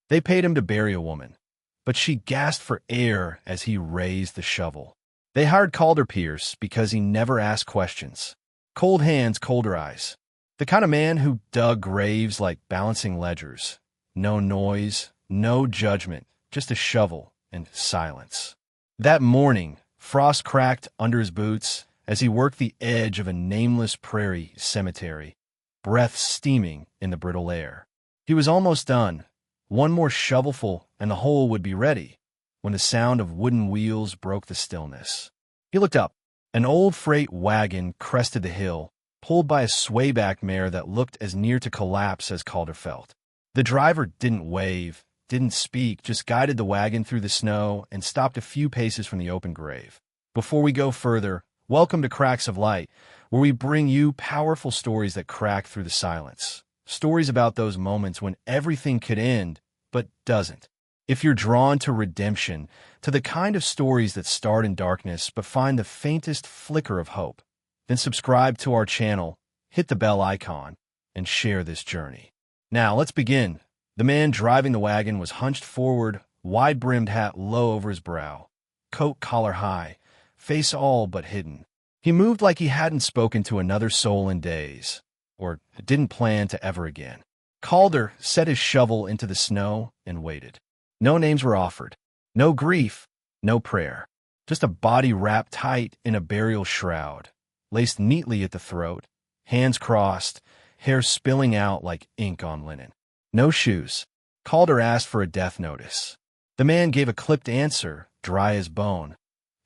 They paid him to bury a woman, but she gasped for air as he raised the shovel. They hired Calder Pierce because he never asked questions. Cold hands, colder eyes. The kind of man who dug graves like balancing ledgers. No noise, no judgment, just a shovel and silence. That morning, frost cracked under his boots as he worked the edge of a nameless prairie cemetery, breath steaming in the brittle air. He was almost done. One more shovelful and the hole would be ready, when the sound of wooden wheels broke the stillness. He looked up. An old freight wagon crested the hill, pulled by a swayback mare that looked as near to collapse as Calder felt. The driver didn't wave, didn't speak, just guided the wagon through the snow and stopped a few paces from the open grave. Before we go further, welcome to Cracks of Light, where we bring you powerful stories that crack through the silence. Stories about those moments when everything could end, but doesn't. If you're drawn to redemption, to the kind of stories that start in darkness but find the faintest flicker of hope, then subscribe to our channel, hit the bell icon, and share this journey. Now, let's begin. The man driving the wagon was hunched forward, wide-brimmed hat low over his brow, coat collar high, face all but hidden. He moved like he hadn't spoken to another soul in days, or didn't plan to ever again. Calder set his shovel into the snow and waited. No names were offered. No grief, no prayer. Just a body wrapped tight in a burial shroud, laced neatly at the throat, hands crossed, hair spilling out like ink on linen. No shoes. Calder asked for a death notice. The man gave a clipped answer, dry as bone.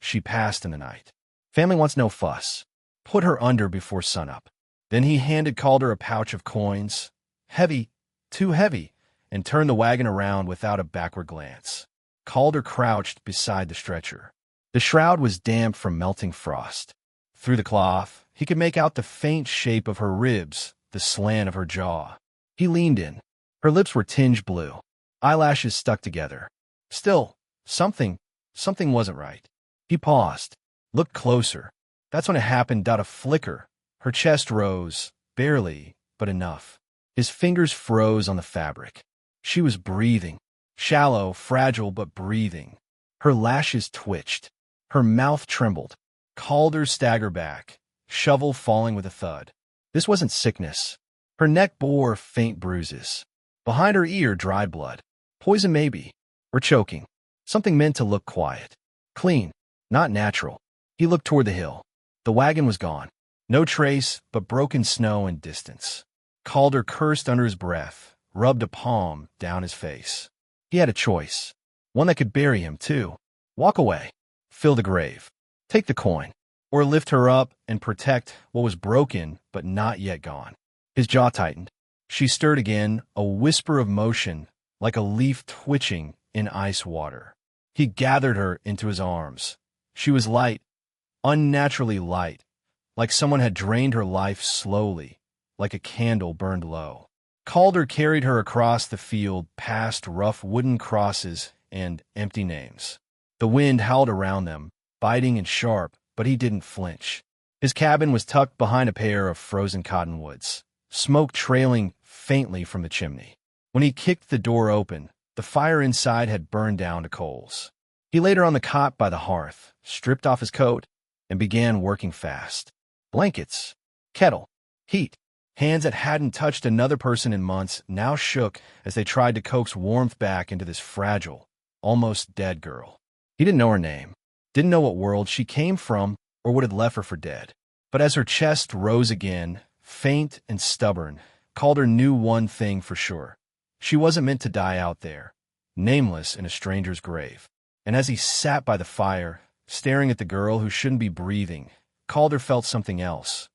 She passed in the night. Family wants no fuss. Put her under before sunup. Then he handed Calder a pouch of coins, heavy, too heavy, and turned the wagon around without a backward glance. Calder crouched beside the stretcher. The shroud was damp from melting frost. Through the cloth, he could make out the faint shape of her ribs, the slant of her jaw. He leaned in. Her lips were tinged blue, eyelashes stuck together. Still, something wasn't right. He paused, looked closer. That's when it happened. A flicker. Her chest rose, barely, but enough. His fingers froze on the fabric. She was breathing. Shallow, fragile, but breathing. Her lashes twitched. Her mouth trembled. Calder staggered back, shovel falling with a thud. This wasn't sickness. Her neck bore faint bruises. Behind her ear, dried blood. Poison maybe, or choking. Something meant to look quiet. Clean, not natural. He looked toward the hill. The wagon was gone. No trace but broken snow and distance. Calder cursed under his breath, rubbed a palm down his face. He had a choice. One that could bury him, too. Walk away. Fill the grave. Take the coin. Or lift her up and protect what was broken but not yet gone. His jaw tightened. She stirred again, a whisper of motion, like a leaf twitching in ice water. He gathered her into his arms. She was light, unnaturally light, like someone had drained her life slowly, like a candle burned low. Calder carried her across the field, past rough wooden crosses and empty names. The wind howled around them, biting and sharp, but he didn't flinch. His cabin was tucked behind a pair of frozen cottonwoods, smoke trailing faintly from the chimney. When he kicked the door open, the fire inside had burned down to coals. He laid her on the cot by the hearth, stripped off his coat, and began working fast. Blankets, kettle, heat. Hands that hadn't touched another person in months now shook as they tried to coax warmth back into this fragile, almost dead girl. He didn't know her name, didn't know what world she came from or what had left her for dead. But as her chest rose again, faint and stubborn, Calder knew one thing for sure. She wasn't meant to die out there, nameless in a stranger's grave. And as he sat by the fire, staring at the girl who shouldn't be breathing, Calder felt something else.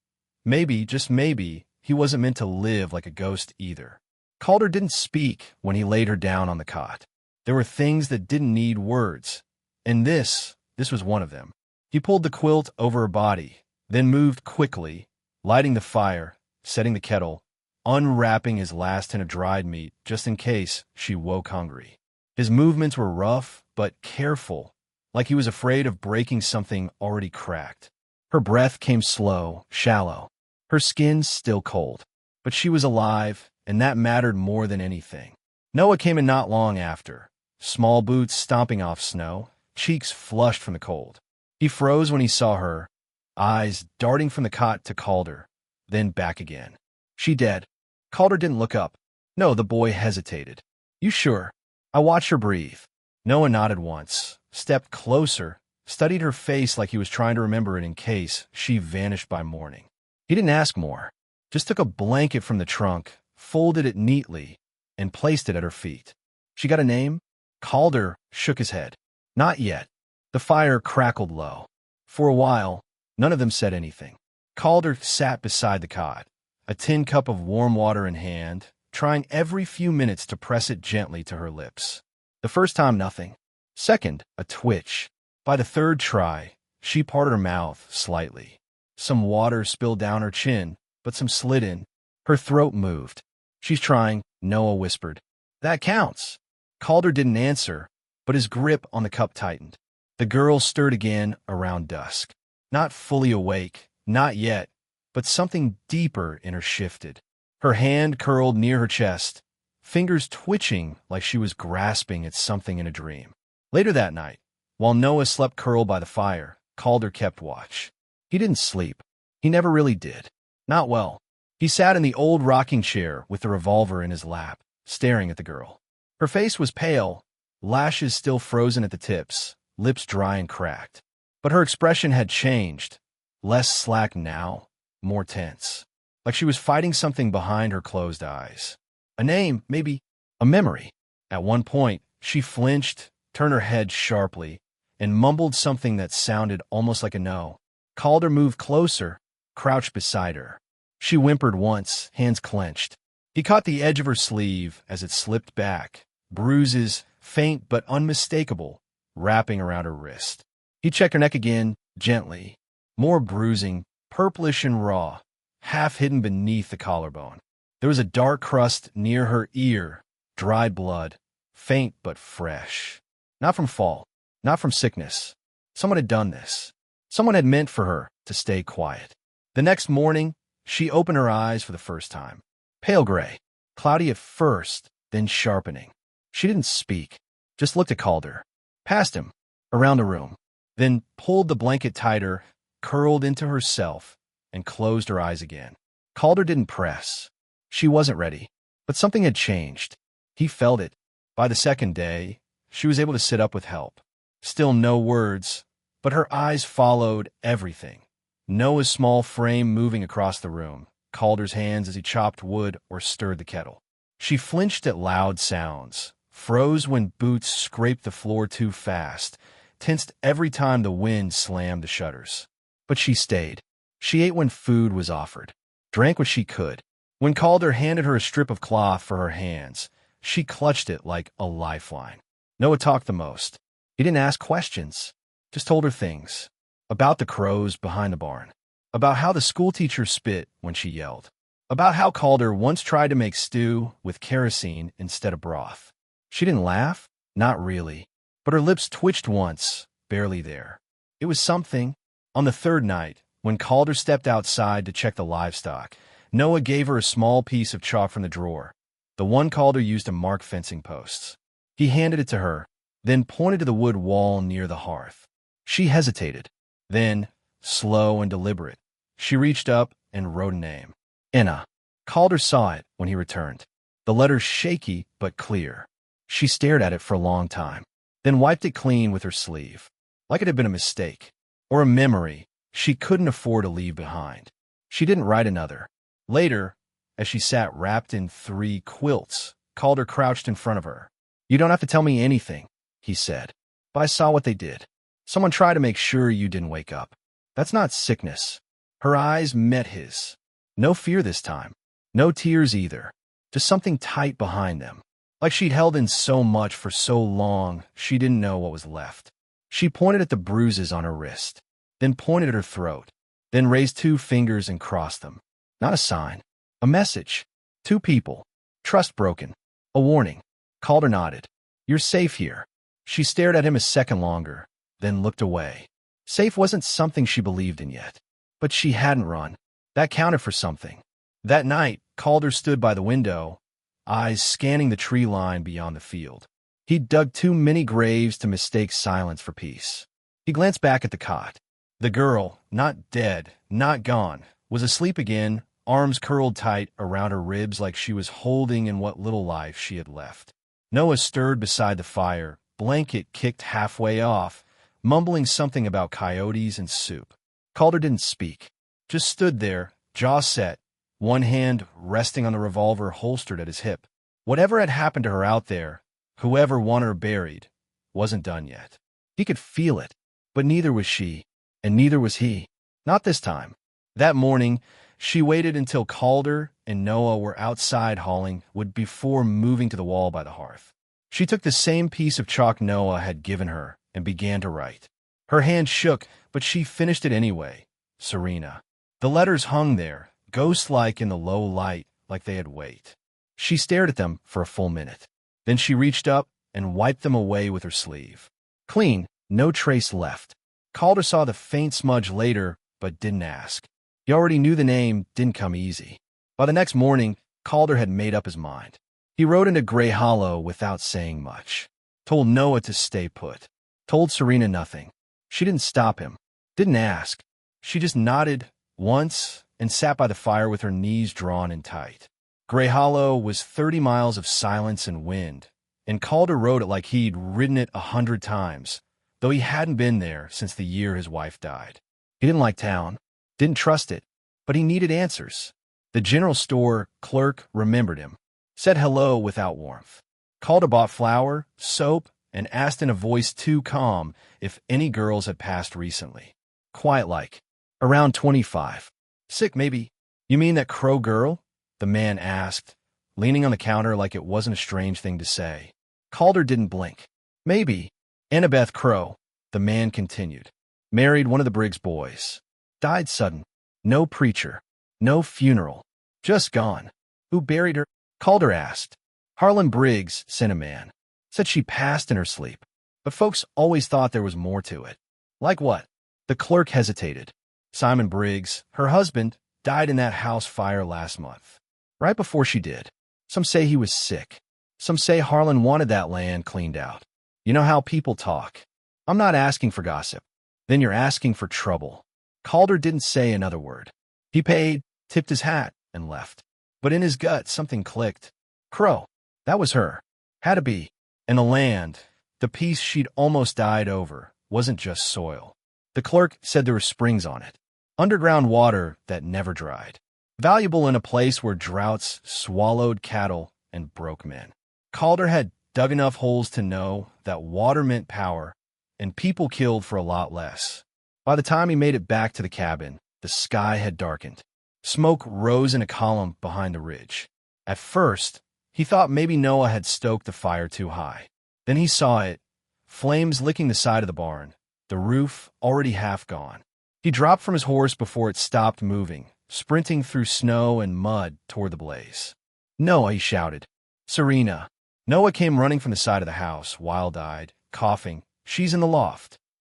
Maybe, just maybe, he wasn't meant to live like a ghost either. Calder didn't speak when he laid her down on the cot. There were things that didn't need words, and this was one of them. He pulled the quilt over her body, then moved quickly, lighting the fire, setting the kettle, unwrapping his last tin of dried meat just in case she woke hungry. His movements were rough but careful, like he was afraid of breaking something already cracked. Her breath came slow, shallow, her skin still cold. But she was alive, and that mattered more than anything. Noah came in not long after, small boots stomping off snow, cheeks flushed from the cold. He froze when he saw her, eyes darting from the cot to Calder, then back again. She dead. Calder didn't look up. No, the boy hesitated. You sure? I watched her breathe. Noah nodded once, stepped closer, studied her face like he was trying to remember it in case she vanished by morning. He didn't ask more, just took a blanket from the trunk, folded it neatly, and placed it at her feet. She got a name? Calder shook his head. Not yet. The fire crackled low. For a while, none of them said anything. Calder sat beside the cot, a tin cup of warm water in hand, trying every few minutes to press it gently to her lips. The first time, nothing. Second, a twitch. By the third try, she parted her mouth slightly. Some water spilled down her chin, but some slid in. Her throat moved. She's trying, Noah whispered. That counts. Calder didn't answer, but his grip on the cup tightened. The girl stirred again around dusk. Not fully awake, not yet, but something deeper in her shifted. Her hand curled near her chest, fingers twitching like she was grasping at something in a dream. Later that night, while Noah slept curled by the fire, Calder kept watch. He didn't sleep. He never really did. Not well. He sat in the old rocking chair with the revolver in his lap, staring at the girl. Her face was pale, lashes still frozen at the tips, lips dry and cracked. But her expression had changed. Less slack now, more tense. Like she was fighting something behind her closed eyes. A name, maybe a memory. At one point, she flinched, turned her head sharply, and mumbled something that sounded almost like a no. Calder moved closer, crouched beside her. She whimpered once, hands clenched. He caught the edge of her sleeve as it slipped back, bruises, faint but unmistakable, wrapping around her wrist. He checked her neck again, gently. More bruising, purplish and raw, half hidden beneath the collarbone. There was a dark crust near her ear, dried blood, faint but fresh. Not from fall, not from sickness. Someone had done this. Someone had meant for her to stay quiet. The next morning, she opened her eyes for the first time. Pale gray, cloudy at first, then sharpening. She didn't speak, just looked at Calder, past him, around the room, then pulled the blanket tighter, curled into herself, and closed her eyes again. Calder didn't press. She wasn't ready, but something had changed. He felt it. By the second day, she was able to sit up with help. Still no words, but her eyes followed everything. Noah's small frame moving across the room, Calder's hands as he chopped wood or stirred the kettle. She flinched at loud sounds, froze when boots scraped the floor too fast, tensed every time the wind slammed the shutters. But she stayed. She ate when food was offered, drank what she could. When Calder handed her a strip of cloth for her hands, she clutched it like a lifeline. Noah talked the most. He didn't ask questions, just told her things. About the crows behind the barn. About how the schoolteacher spit when she yelled. About how Calder once tried to make stew with kerosene instead of broth. She didn't laugh, not really, but her lips twitched once, barely there. It was something. On the third night, when Calder stepped outside to check the livestock, Noah gave her a small piece of chalk from the drawer, the one Calder used to mark fencing posts. He handed it to her, then pointed to the wood wall near the hearth. She hesitated. Then, slow and deliberate, she reached up and wrote a name. Enna. Calder saw it when he returned. The letters shaky but clear. She stared at it for a long time, then wiped it clean with her sleeve, like it had been a mistake, or a memory she couldn't afford to leave behind. She didn't write another. Later, as she sat wrapped in 3 quilts, Calder crouched in front of her. You don't have to tell me anything, he said, but I saw what they did. Someone tried to make sure you didn't wake up. That's not sickness. Her eyes met his. No fear this time. No tears either. Just something tight behind them. Like she'd held in so much for so long, she didn't know what was left. She pointed at the bruises on her wrist, then pointed at her throat, then raised 2 fingers and crossed them. Not a sign. A message. 2 people. Trust broken. A warning. Calder nodded. You're safe here. She stared at him a second longer, then looked away. Safe wasn't something she believed in yet. But she hadn't run. That counted for something. That night, Calder stood by the window, eyes scanning the tree line beyond the field. He'd dug too many graves to mistake silence for peace. He glanced back at the cot. The girl, not dead, not gone, was asleep again, arms curled tight around her ribs like she was holding in what little life she had left. Noah stirred beside the fire, blanket kicked halfway off, mumbling something about coyotes and soup. Calder didn't speak, just stood there, jaw set, one hand resting on the revolver holstered at his hip. Whatever had happened to her out there, whoever won her buried, wasn't done yet. He could feel it, but neither was she, and neither was he. Not this time. That morning, she waited until Calder and Noah were outside hauling wood before moving to the wall by the hearth. She took the same piece of chalk Noah had given her and began to write. Her hand shook, but she finished it anyway. Serena. The letters hung there, ghost-like in the low light, like they had weight. She stared at them for a full minute. Then she reached up and wiped them away with her sleeve. Clean, no trace left. Calder saw the faint smudge later, but didn't ask. He already knew the name didn't come easy. By the next morning, Calder had made up his mind. He rode into Gray Hollow without saying much. Told Noah to stay put. Told Serena nothing. She didn't stop him. Didn't ask. She just nodded once and sat by the fire with her knees drawn in tight. Gray Hollow was 30 miles of silence and wind, and Calder rode it like he'd ridden it 100 times, though he hadn't been there since the year his wife died. He didn't like town, didn't trust it, but he needed answers. The general store clerk remembered him, said hello without warmth. Calder bought flour, soap, and asked in a voice too calm if any girls had passed recently. Quiet like. Around 25. Sick, maybe. You mean that Crow girl? The man asked, leaning on the counter like it wasn't a strange thing to say. Calder didn't blink. Maybe. Annabeth Crow, the man continued. Married one of the Briggs boys. Died sudden. No preacher. No funeral. Just gone. Who buried her? Calder asked. Harlan Briggs sent a man. Said she passed in her sleep. But folks always thought there was more to it. Like what? The clerk hesitated. Simon Briggs, her husband, died in that house fire last month. Right before she did. Some say he was sick. Some say Harlan wanted that land cleaned out. You know how people talk. I'm not asking for gossip. Then you're asking for trouble. Calder didn't say another word. He paid, tipped his hat, and left. But in his gut, something clicked. Crow. That was her. Had to be. And the land, the piece she'd almost died over, wasn't just soil. The clerk said there were springs on it. Underground water that never dried. Valuable in a place where droughts swallowed cattle and broke men. Calder had dug enough holes to know that water meant power, and people killed for a lot less. By the time he made it back to the cabin, the sky had darkened. Smoke rose in a column behind the ridge. At first, he thought maybe Noah had stoked the fire too high. Then he saw it, flames licking the side of the barn, the roof already half gone. He dropped from his horse before it stopped moving, sprinting through snow and mud toward the blaze. Noah, he shouted. Serena. Noah came running from the side of the house, wild-eyed, coughing. She's in the loft.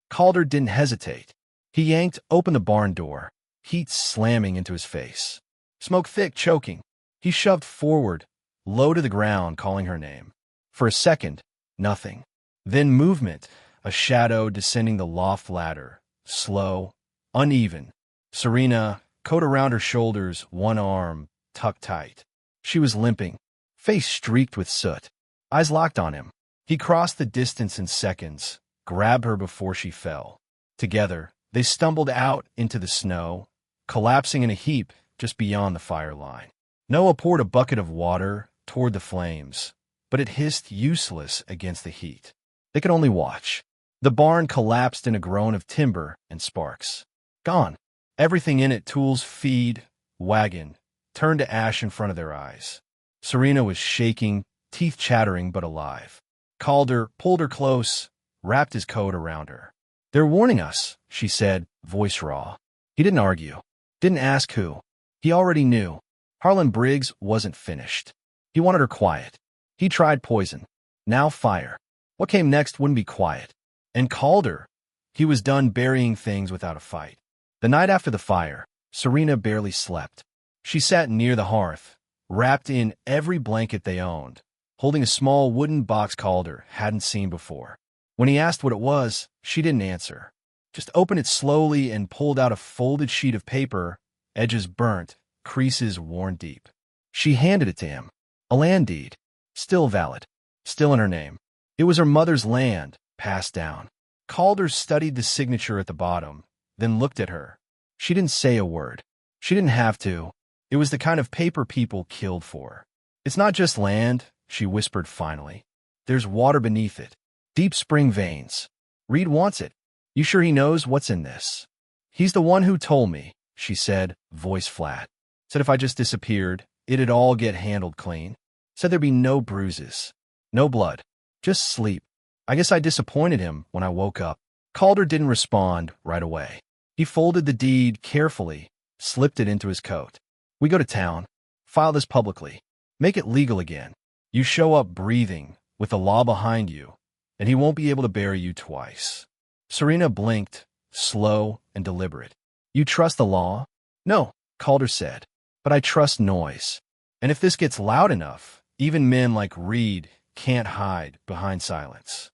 Calder didn't hesitate. He yanked open the barn door, heat slamming into his face. Smoke thick, choking. He shoved forward, low to the ground, calling her name. For a second, nothing. Then movement, a shadow descending the loft ladder, slow, uneven. Serena, coat around her shoulders, one arm tucked tight. She was limping, face streaked with soot, eyes locked on him. He crossed the distance in seconds, grabbed her before she fell. Together, they stumbled out into the snow, collapsing in a heap just beyond the fire line. Noah poured a bucket of water toward the flames, but it hissed useless against the heat. They could only watch. The barn collapsed in a groan of timber and sparks. Gone. Everything in it, tools, feed, wagon, turned to ash in front of their eyes. Serena was shaking, teeth chattering but alive. Calder pulled her close, wrapped his coat around her. They're warning us, she said, voice raw. He didn't argue. Didn't ask who. He already knew. Harlan Briggs wasn't finished. He wanted her quiet. He tried poison. Now fire. What came next wouldn't be quiet. And Calder, he was done burying things without a fight. The night after the fire, Serena barely slept. She sat near the hearth, wrapped in every blanket they owned, holding a small wooden box Calder hadn't seen before. When he asked what it was, she didn't answer. Just opened it slowly and pulled out a folded sheet of paper, edges burnt, creases worn deep. She handed it to him. A land deed. Still valid. Still in her name. It was her mother's land, passed down. Calder studied the signature at the bottom, then looked at her. She didn't say a word. She didn't have to. It was the kind of paper people killed for. It's not just land, she whispered finally. There's water beneath it. Deep spring veins. Reed wants it. You sure he knows what's in this? He's the one who told me, she said, voice flat. Said if I just disappeared, it'd all get handled clean. Said there'd be no bruises. No blood. Just sleep. I guess I disappointed him when I woke up. Calder didn't respond right away. He folded the deed carefully, slipped it into his coat. We go to town. File this publicly. Make it legal again. You show up breathing, with the law behind you, and he won't be able to bury you twice. Serena blinked, slow and deliberate. You trust the law? No, Calder said. But I trust noise. And if this gets loud enough, even men like Reed can't hide behind silence.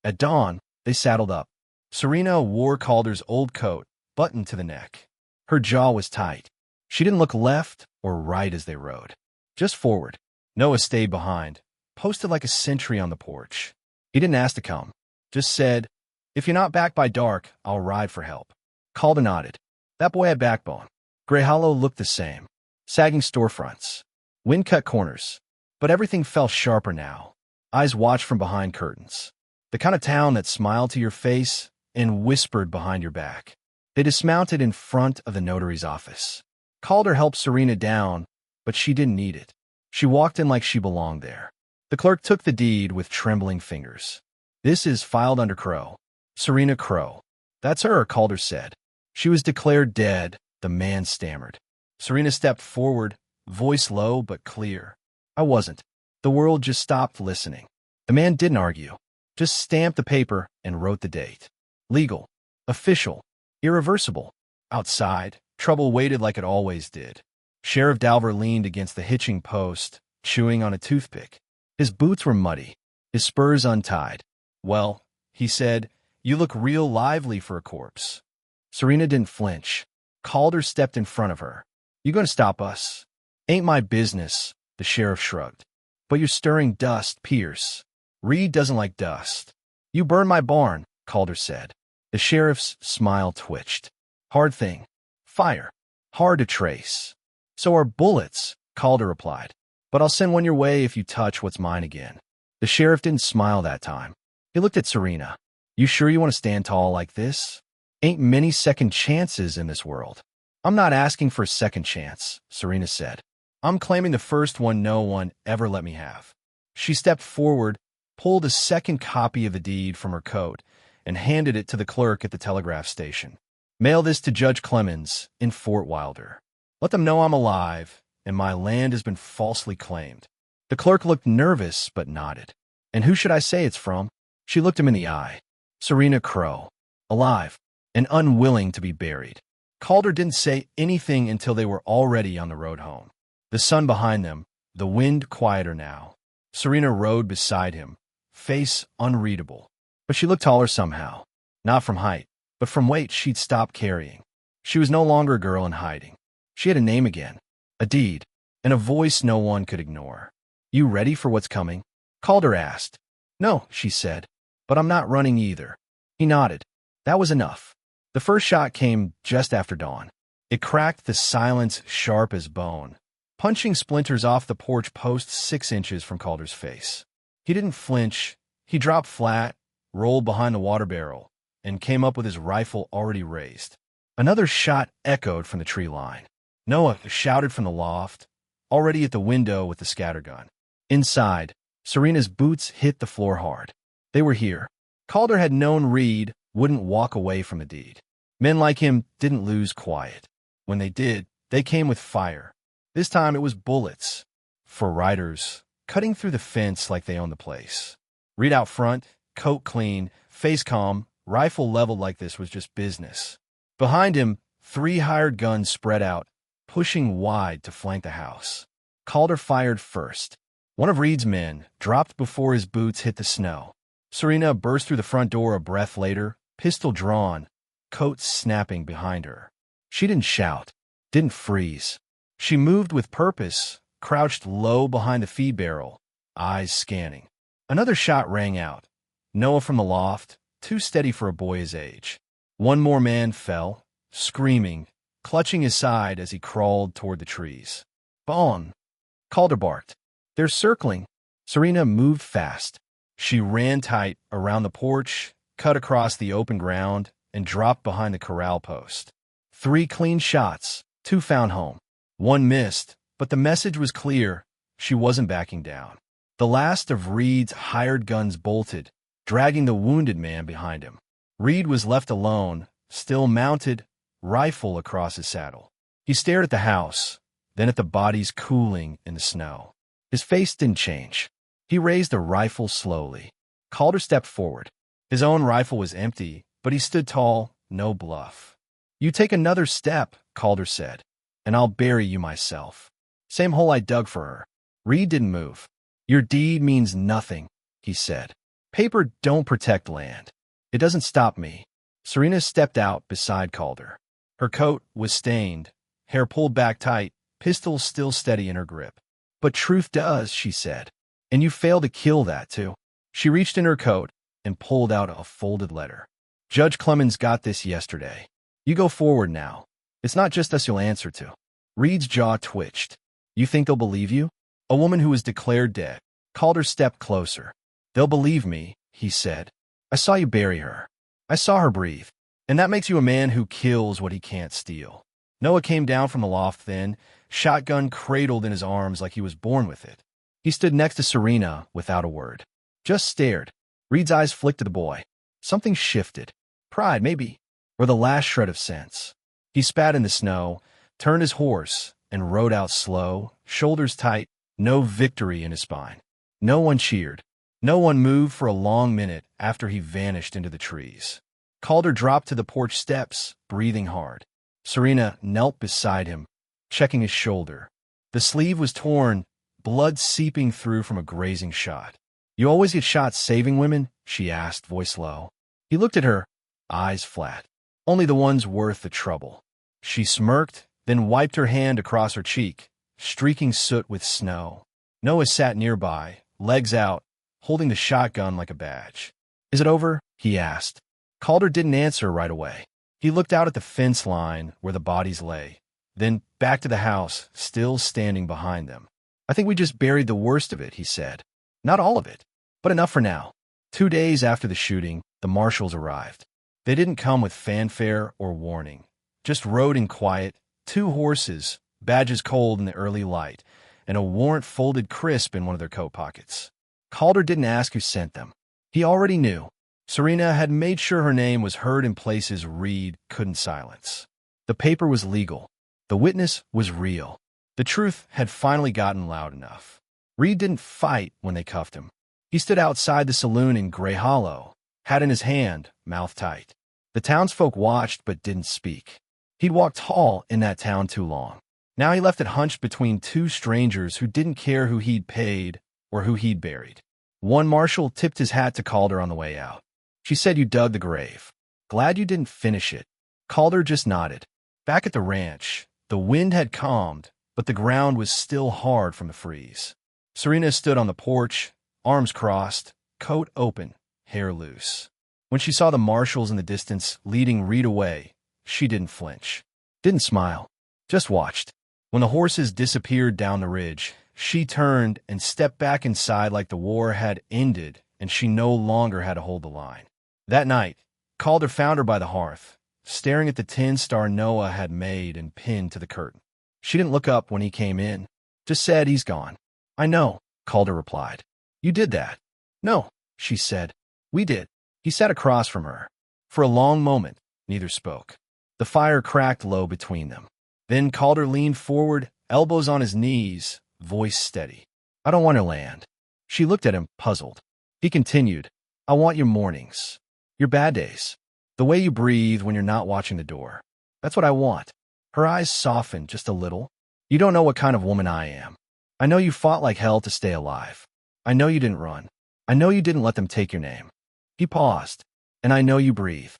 At dawn, they saddled up. Serena wore Calder's old coat, buttoned to the neck. Her jaw was tight. She didn't look left or right as they rode. Just forward. Noah stayed behind, posted like a sentry on the porch. He didn't ask to come. Just said, if you're not back by dark, I'll ride for help. Calder nodded. That boy had backbone. Grey Hollow looked the same. Sagging storefronts. Wind-cut corners. But everything felt sharper now. Eyes watched from behind curtains. The kind of town that smiled to your face and whispered behind your back. They dismounted in front of the notary's office. Calder helped Serena down, but she didn't need it. She walked in like she belonged there. The clerk took the deed with trembling fingers. This is filed under Crow. Serena Crow. That's her, Calder said. She was declared dead, the man stammered. Serena stepped forward, voice low but clear. I wasn't. The world just stopped listening. The man didn't argue. Just stamped the paper and wrote the date. Legal. Official. Irreversible. Outside, trouble waited like it always did. Sheriff Dalver leaned against the hitching post, chewing on a toothpick. His boots were muddy, his spurs untied. Well, he said, you look real lively for a corpse. Serena didn't flinch. Calder stepped in front of her. You gonna stop us? Ain't my business, the sheriff shrugged. But you're stirring dust, Pierce. Reed doesn't like dust. You burned my barn, Calder said. The sheriff's smile twitched. Hard thing. Fire. Hard to trace. So are bullets, Calder replied. But I'll send one your way if you touch what's mine again. The sheriff didn't smile that time. He looked at Serena. You sure you want to stand tall like this? Ain't many second chances in this world. I'm not asking for a second chance, Serena said. I'm claiming the first one no one ever let me have. She stepped forward, pulled a second copy of the deed from her coat, and handed it to the clerk at the telegraph station. Mail this to Judge Clemens in Fort Wilder. Let them know I'm alive, and my land has been falsely claimed. The clerk looked nervous, but nodded. And who should I say it's from? She looked him in the eye. Serena Crow. Alive, and unwilling to be buried. Calder didn't say anything until they were already on the road home. The sun behind them, the wind quieter now. Serena rode beside him, face unreadable. But she looked taller somehow. Not from height, but from weight she'd stopped carrying. She was no longer a girl in hiding. She had a name again, a deed, and a voice no one could ignore. You ready for what's coming? Calder asked. No, she said, but I'm not running either. He nodded. That was enough. The first shot came just after dawn. It cracked the silence sharp as bone, punching splinters off the porch post 6 inches from Calder's face. He didn't flinch. He dropped flat, rolled behind the water barrel, and came up with his rifle already raised. Another shot echoed from the tree line. Noah shouted from the loft, already at the window with the scattergun. Inside, Serena's boots hit the floor hard. They were here. Calder had known Reed wouldn't walk away from the deed. Men like him didn't lose quiet. When they did, they came with fire. This time it was bullets. For riders, cutting through the fence like they owned the place. Reed out front, coat clean, face calm, rifle leveled like this was just business. Behind him, 3 hired guns spread out, pushing wide to flank the house. Calder fired first. One of Reed's men dropped before his boots hit the snow. Serena burst through the front door a breath later, pistol drawn, coat snapping behind her. She didn't shout, didn't freeze. She moved with purpose, crouched low behind the feed barrel, eyes scanning. Another shot rang out. Noah from the loft, too steady for a boy his age. One more man fell, screaming, clutching his side as he crawled toward the trees. "Bon!" Calder barked. "They're circling." Serena moved fast. She ran tight around the porch, cut across the open ground, and dropped behind the corral post. 3 clean shots, 2 found home. 1 missed, but the message was clear. She wasn't backing down. The last of Reed's hired guns bolted, dragging the wounded man behind him. Reed was left alone, still mounted, rifle across his saddle. He stared at the house, then at the bodies cooling in the snow. His face didn't change. He raised the rifle slowly. Calder stepped forward. His own rifle was empty, but he stood tall, no bluff. "You take another step," Calder said, "and I'll bury you myself." Same hole I dug for her. Reed didn't move. "Your deed means nothing," he said. "Paper don't protect land. It doesn't stop me." Serena stepped out beside Calder. Her coat was stained, hair pulled back tight, pistol still steady in her grip. "But truth does," she said. "And you failed to kill that, too." She reached in her coat and pulled out a folded letter. "Judge Clemens got this yesterday. You go forward now. It's not just us you'll answer to." Reed's jaw twitched. "You think they'll believe you? A woman who was declared dead." Calder stepped closer. "They'll believe me," he said. "I saw you bury her. I saw her breathe. And that makes you a man who kills what he can't steal." Noah came down from the loft then, shotgun cradled in his arms like he was born with it. He stood next to Serena without a word. Just stared. Reed's eyes flicked to the boy. Something shifted. Pride, maybe, or the last shred of sense. He spat in the snow, turned his horse, and rode out slow, shoulders tight, no victory in his spine. No one cheered. No one moved for a long minute after he vanished into the trees. Calder dropped to the porch steps, breathing hard. Serena knelt beside him, checking his shoulder. The sleeve was torn, blood seeping through from a grazing shot. "You always get shot saving women?" she asked, voice low. He looked at her, eyes flat. "Only the ones worth the trouble." She smirked, then wiped her hand across her cheek, streaking soot with snow. Noah sat nearby, legs out, holding the shotgun like a badge. "Is it over?" he asked. Calder didn't answer right away. He looked out at the fence line where the bodies lay, then back to the house, still standing behind them. "I think we just buried the worst of it," he said. "Not all of it, but enough for now." 2 days after the shooting, the marshals arrived. They didn't come with fanfare or warning, just rode in quiet, 2 horses, badges cold in the early light, and a warrant folded crisp in one of their coat pockets. Calder didn't ask who sent them. He already knew. Serena had made sure her name was heard in places Reed couldn't silence. The paper was legal. The witness was real. The truth had finally gotten loud enough. Reed didn't fight when they cuffed him. He stood outside the saloon in Gray Hollow, hat in his hand, mouth tight. The townsfolk watched but didn't speak. He'd walked tall in that town too long. Now he left it hunched between 2 strangers who didn't care who he'd paid or who he'd buried. One marshal tipped his hat to Calder on the way out. "She said you dug the grave. Glad you didn't finish it." Calder just nodded. Back at the ranch, the wind had calmed, but the ground was still hard from the freeze. Serena stood on the porch, arms crossed, coat open, hair loose. When she saw the marshals in the distance leading Reed away, she didn't flinch. Didn't smile. Just watched. When the horses disappeared down the ridge, she turned and stepped back inside like the war had ended and she no longer had to hold the line. That night, Calder found her by the hearth, staring at the tin star Noah had made and pinned to the curtain. She didn't look up when he came in, just said, "He's gone." "I know," Calder replied. "You did that." "No," she said. "We did." He sat across from her. For a long moment, neither spoke. The fire cracked low between them. Then Calder leaned forward, elbows on his knees, voice steady. "I don't want your land." She looked at him, puzzled. He continued, "I want your mornings. Your bad days. The way you breathe when you're not watching the door. That's what I want." Her eyes softened just a little. "You don't know what kind of woman I am." I know you fought like hell to stay alive. I know you didn't run. I know you didn't let them take your name. He paused. And I know you breathe.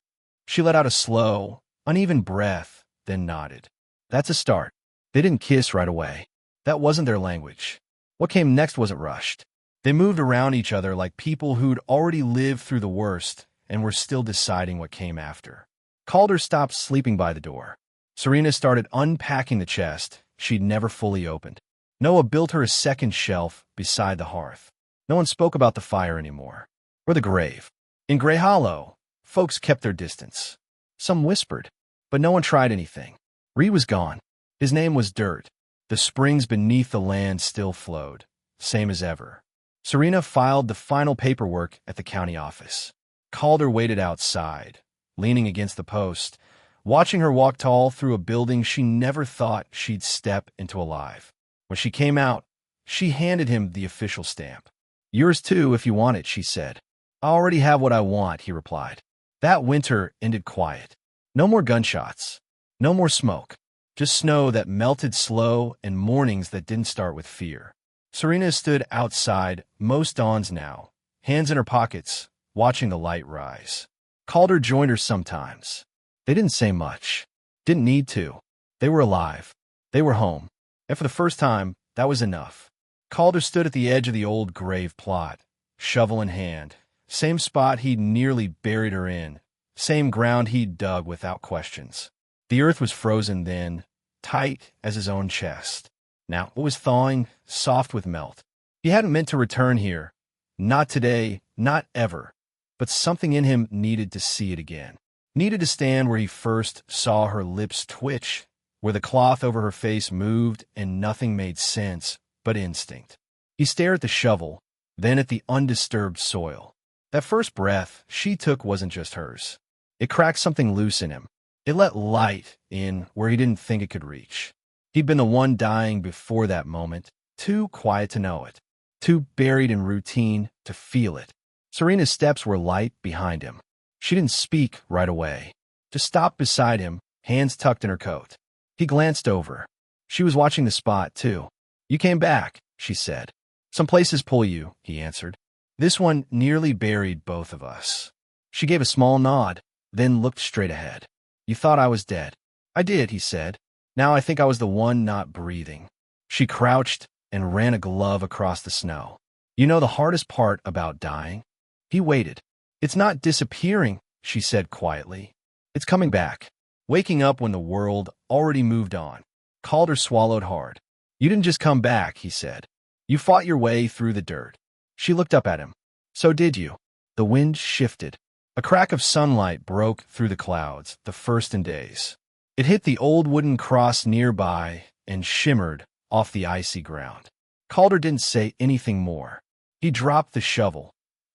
She let out a slow, uneven breath, then nodded. That's a start. They didn't kiss right away. That wasn't their language. What came next wasn't rushed. They moved around each other like people who'd already lived through the worst and were still deciding what came after. Calder stopped sleeping by the door. Serena started unpacking the chest she'd never fully opened. Noah built her a second shelf beside the hearth. No one spoke about the fire anymore, or the grave. In Grey Hollow, folks kept their distance. Some whispered, but no one tried anything. Ree was gone. His name was dirt. The springs beneath the land still flowed, same as ever. Serena filed the final paperwork at the county office. Calder waited outside, leaning against the post, watching her walk tall through a building she never thought she'd step into alive. When she came out, she handed him the official stamp. Yours too, if you want it, she said. I already have what I want, he replied. That winter ended quiet. No more gunshots. No more smoke. Just snow that melted slow and mornings that didn't start with fear. Serena stood outside most dawns now, hands in her pockets, watching the light rise. Calder joined her sometimes. They didn't say much. Didn't need to. They were alive. They were home. And for the first time, that was enough. Calder stood at the edge of the old grave plot, shovel in hand. Same spot he'd nearly buried her in. Same ground he'd dug without questions. The earth was frozen then, tight as his own chest. Now it was thawing, soft with melt. He hadn't meant to return here. Not today, not ever. But something in him needed to see it again. Needed to stand where he first saw her lips twitch, where the cloth over her face moved and nothing made sense but instinct. He stared at the shovel, then at the undisturbed soil. That first breath she took wasn't just hers. It cracked something loose in him. It let light in where he didn't think it could reach. He'd been the one dying before that moment, too quiet to know it, too buried in routine to feel it. Serena's steps were light behind him. She didn't speak right away. Just stopped beside him, hands tucked in her coat. He glanced over. She was watching the spot, too. You came back, she said. Some places pull you, he answered. This one nearly buried both of us. She gave a small nod, then looked straight ahead. You thought I was dead. I did, he said. Now I think I was the one not breathing. She crouched and ran a glove across the snow. You know the hardest part about dying? He waited. It's not disappearing, she said quietly. It's coming back. Waking up when the world already moved on. Calder swallowed hard. You didn't just come back, he said. You fought your way through the dirt. She looked up at him. So did you. The wind shifted. A crack of sunlight broke through the clouds, the first in days. It hit the old wooden cross nearby and shimmered off the icy ground. Calder didn't say anything more. He dropped the shovel.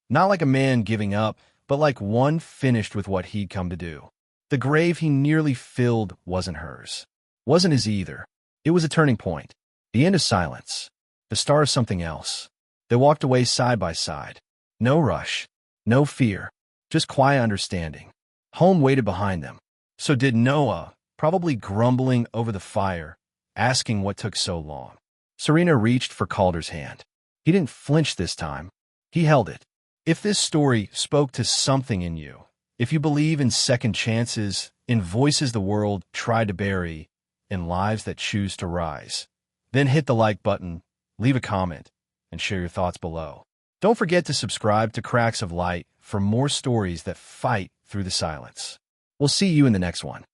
Not like a man giving up, but like one finished with what he'd come to do. The grave he nearly filled wasn't hers. Wasn't his either. It was a turning point. The end of silence. The start of something else. They walked away side by side. No rush. No fear. Just quiet understanding. Home waited behind them. So did Noah, probably grumbling over the fire, asking what took so long. Serena reached for Calder's hand. He didn't flinch this time. He held it. If this story spoke to something in you, if you believe in second chances, in voices the world tried to bury, in lives that choose to rise, then hit the like button, leave a comment, and share your thoughts below. Don't forget to subscribe to Cracks of Light for more stories that fight through the silence. We'll see you in the next one.